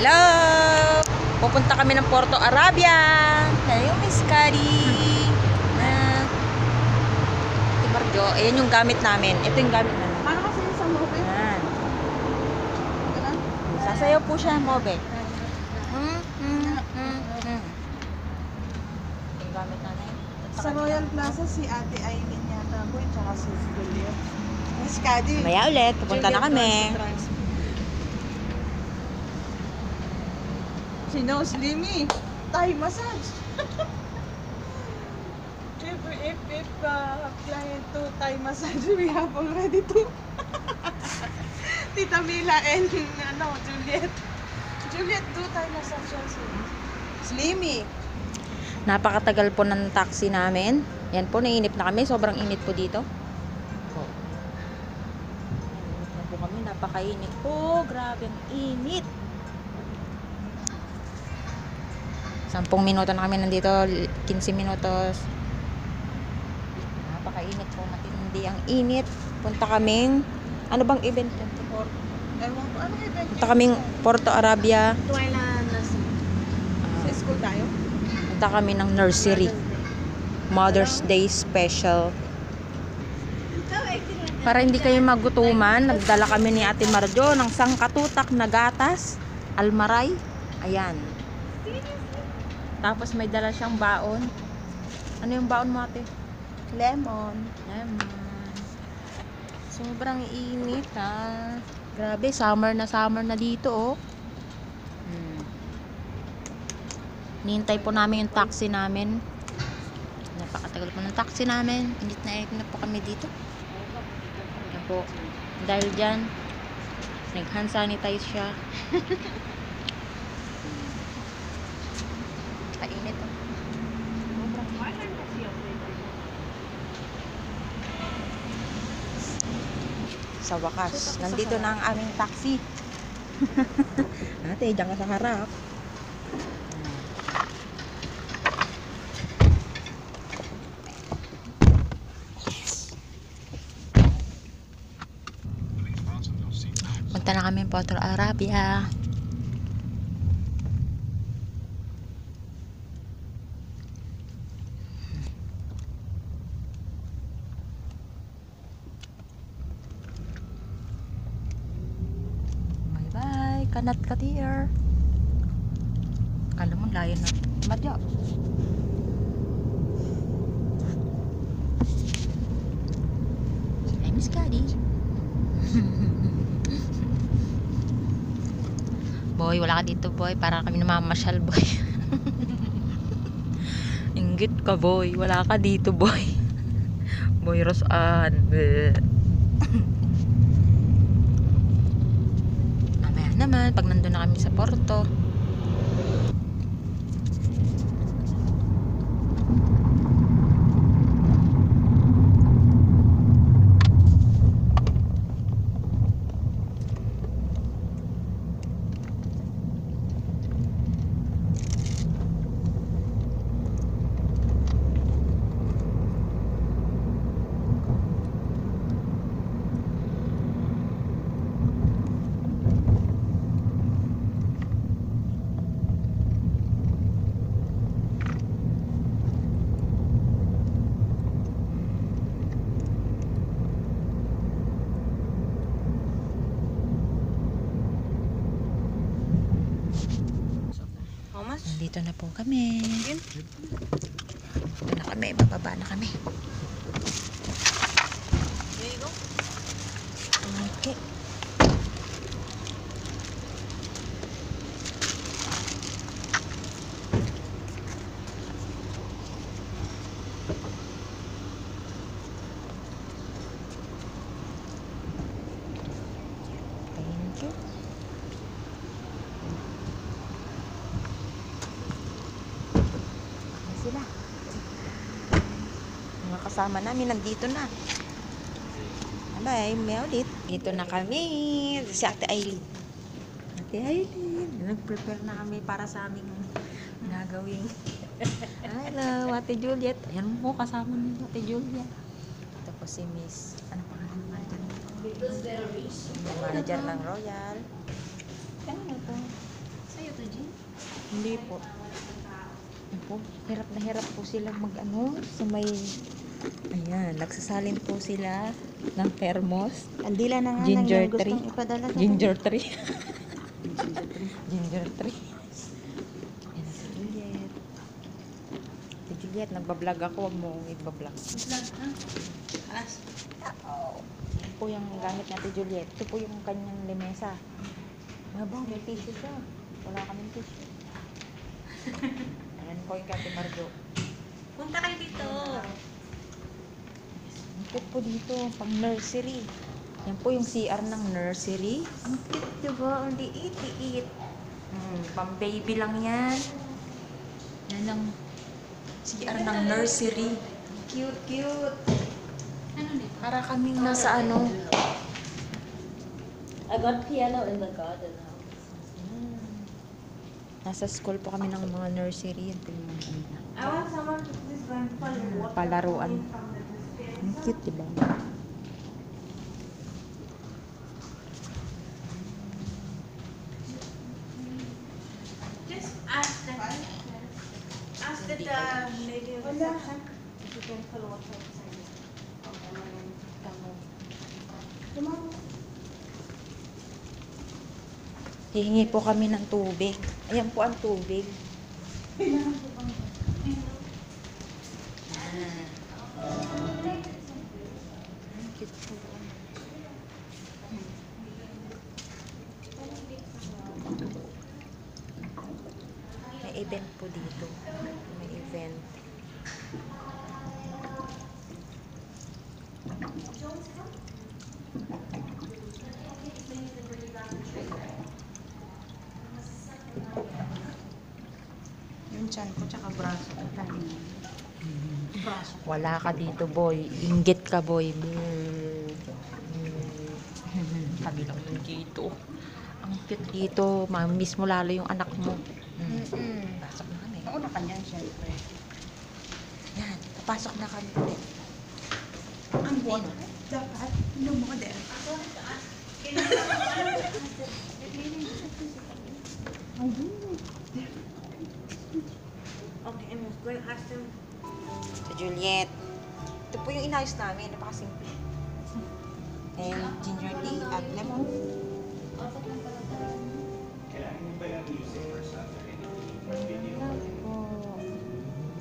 Hello! Pupunta kami ng Porto Arabia. Hello, Miss Kari. Timarjo. Ayan yung gamit namin. Ito yung gamit namin. Paano kasi sa mobe? Ayan. Sasayaw po siya ng mobe. Yung gamit namin. Sa Royal Plaza si Ate Aileen yata po at saka si Juliet. Miss Kadi. Maya ulit. Pupunta na kami. Sino? Slimy. Thai massage. If client to Thai massage, we have already two. Tita Mila and Juliet. Juliet do Thai massage also. Slimy. Napakatagal po ng taxi namin. Yan po, nainip na kami. Sobrang init po dito. Oh. Nainip na po kami. Napakainit po. Grabe ang init. 10 minuto na kami nandito. 15 minutos. Napakainit po. Matindi ang init. Punta kaming, ano bang event yun? Ewan ko, ano event? Punta kaming Porto Arabia. Twilight Nursery. Sa school tayo? Punta kami ng nursery. Mother's Day special. Para hindi kayo magutuman, nagdala kami ni Ate Marjo ng sangkatutak na gatas, almaray. Ayan. Tapos may dala siyang baon. Ano yung baon mo, Ate? Lemon. Lemon. Sobrang init, ha. Grabe, summer na dito, oh. Nihintay po namin yung taxi namin. Napakatagal po ng taxi namin. Init na po kami dito. Yan po. Dahil dyan, nag-hand sanitize siya. Kainit, oh. Sa wakas, nandito na ang aming taxi. Ate, dyan ka sa harap. Punta na kami sa Porto Arabia. Bye-bye. Kanat ka, dear. Kala mo, layo na. Madyo. Hi, Miss Kadi. Boy, wala ka dito, boy. Para kami namamasyal, boy. Inggit ka, boy. Wala ka dito, boy. Boy Rosan. Mamaya naman, pag nandun na kami sa Porto. Dito na po kami. Dito na kami. Bababa na kami. Okay. Thank you. Sila. Mga kasama namin nandito na. Abay, may ulit. Dito na kami. Si Ate Aileen. Ate Aileen. Nag-prepare na kami para sa aming gagawing. Hello, Ate Juliet. Ayan po, kasama nito, Ate Juliet. Ito po si Miss. Ano pa nga naman? Manager ng Royal. Ano to? Hindi po. Yan po, hirap na hirap po sila mag-ano sa may... Ayan, nagsasalin po sila ng thermos. Ang dila na nga Ginger lang yung tree. gustong ipadala sa Ginger tree. Ginger tree. Ginger tree. Ayan na si Juliet. Si Juliet, nagbablog ako. Huwag mo ibablog. Alas. Yan po yung gamit natin, Juliet. Ito po yung kanyang lemesa. Mabang, may tissue siya. Wala kaming tissue. Ayan po yung kati Marjo. Punta kayo dito. Ito po dito, pang nursery. Yan po yung CR ng nursery. Ang cute, diba? Ang liit-liit. Pang baby lang yan. Yan ang CR ng nursery. Cute. Para kaming nasa ano. I got piano in the garden house. Nasa school po kami ng mga nursery. Yan po yung mga ano. I want someone to this grandfather. Palaruan. Ang cute, diba? Just ask that lady of reception if you can follow what's outside. Hihingi po kami ng tubig. Ayan po ang tubig. Ang cute po. May event po dito. May event. Yung chan ko tsaka braso ko tayo. Braso. Wala ka dito, boy. Inggit ka, boy. Sabi lang yung dito. Ang cute dito. Mamiss mo lalo yung anak mo. Pasok na kami. Ako na kanyan, syempre. Yan. Papasok na kami ulit. Ang buwan. Dapat, lumodel. Okay, I'm going to ask them. Sa Juliet. Ito po yung inayos namin. Napakasimple. And ginger tea at lemon. Kailangan mo ba yung music or something? Video? Oh,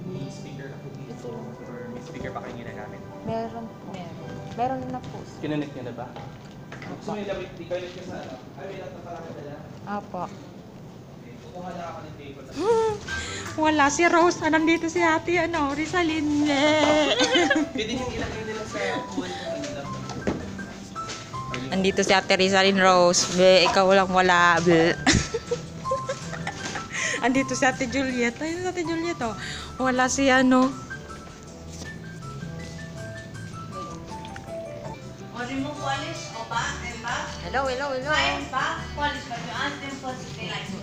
May speaker ako dito or may speaker pa kayo ginagamit? meron po. Meron na po. Kinonect nyo na ba? Gusto mo ilawit, di kayo ka sa ano? Ay, may lahat na pala ka dala. Apo. Kukuha na ako ng table. Wala si Rose. Nandito si ate, Rizalyn. Pwede nyo ilagay nila sa kuwan kung ilap. Nandito si ate Rizalyn Rose. Be, ikaw lang wala. Be. Andito si ate Juliet. Ayun si ate Juliet, oh. Wala si Or remove polish or back and back. Hello. Fine, back, polish, but you ask them first if they like it.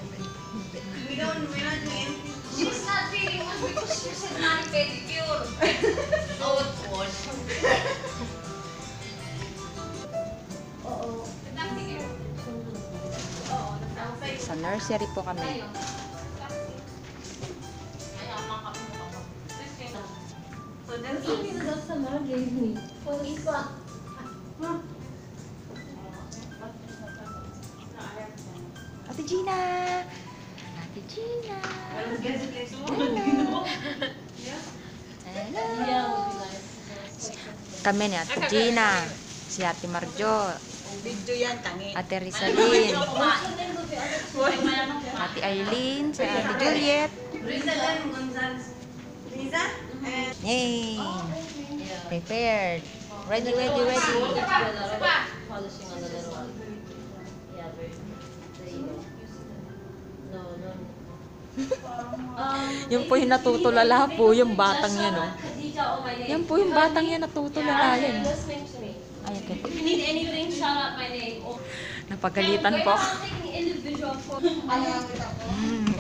We're not doing anything. She's not feeling one because she said not pedicure. Oh, of course. Sa nursery po kami. So that's That's the man gave me. For Ipa. Ate Gina! Ate Gina! well, guess it is Hello! Yeah, would be nice. Kami ni Ate Gina. Si Ate Marjo. video yan, tangi. Ate Rizalyn. What's the name of the other? Ate Aileen. Si Ate Juliet. Riza and Gonzalez. Riza and Yay! Prepared. Ready. Polishing on the little one. Yeah, very. There you go. No. Yan po yung natutulala po, yung batang yan, oh. Khadija, oh my name. Yan po yung batang yan natutulala yan. Listening to me. Ay, okay. If you need anything, shout out my name. Oh. Napagalitan po. I'm taking individual photos.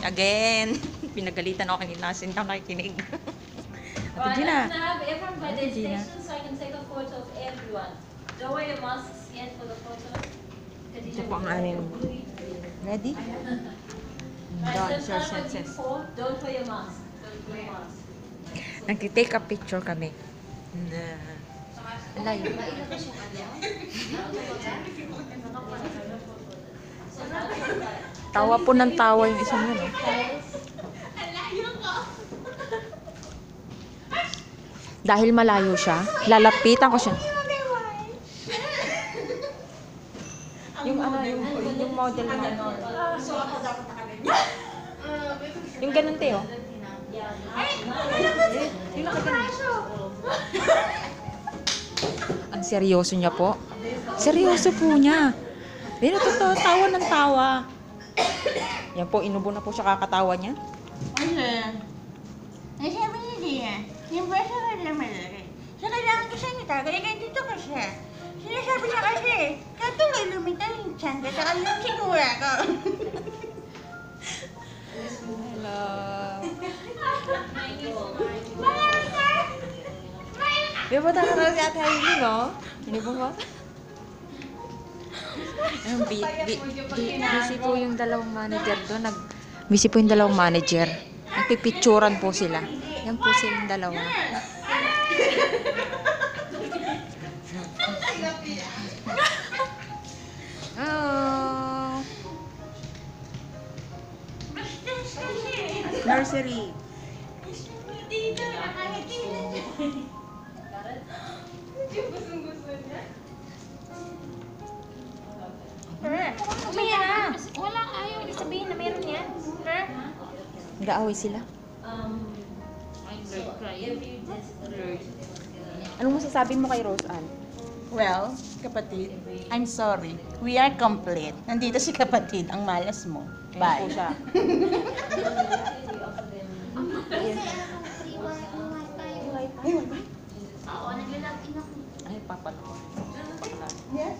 Again. Pinagalitan ako kanina since ako nakikinig. Ate Right, Gina. I'm gonna have everyone by Ate their Gina. station so I can take a photo of everyone. Don't wear your masks yet for the photo. Ito po ang aming ready. Don't share senses. Don't wear your mask. Don't wear your mask. Nag-take a picture kami. Na, layo. Mailabas yung ano? Tawa po ng tawa yung isang yun. Eh. Dahil malayo siya, lalapitan ko siya. Yung ano, yung model na ano. Yung ganun, Teo. Yung nakaganon. Ang seryoso niya po. Seryoso po niya. Hindi na tawa ng tawa. Yan po, inubo na po siya kakatawa niya. Nasabi niya diya, yung braso ka lang malaki. So, kailangan ko siya nita, kaya dito ka siya. Sinasabi niya kasi, katuloy lumitaw yung tiyan ka, saka yung sigura ko. Hello. Di ba tayo na si Ate Hailey, no? Hindi po ba? Busy po yung dalawang manager doon. Busy po yung dalawang manager. Nagpipicturan po sila. Yan po silang dalawa. Oh. Nursery. Dito, nakangiti na siya. Umaya na. Wala, ayaw sabihin na meron yan. Nag-aaway sila. I'm very crying. Anong masasabi mo kay Rose Ann? Well, kapatid, I'm sorry. We are complete. Nandito si kapatid, ang malas mo. Ayan Bye. po siya. Oo, naglalagin ako. Ay, papalo. Yes?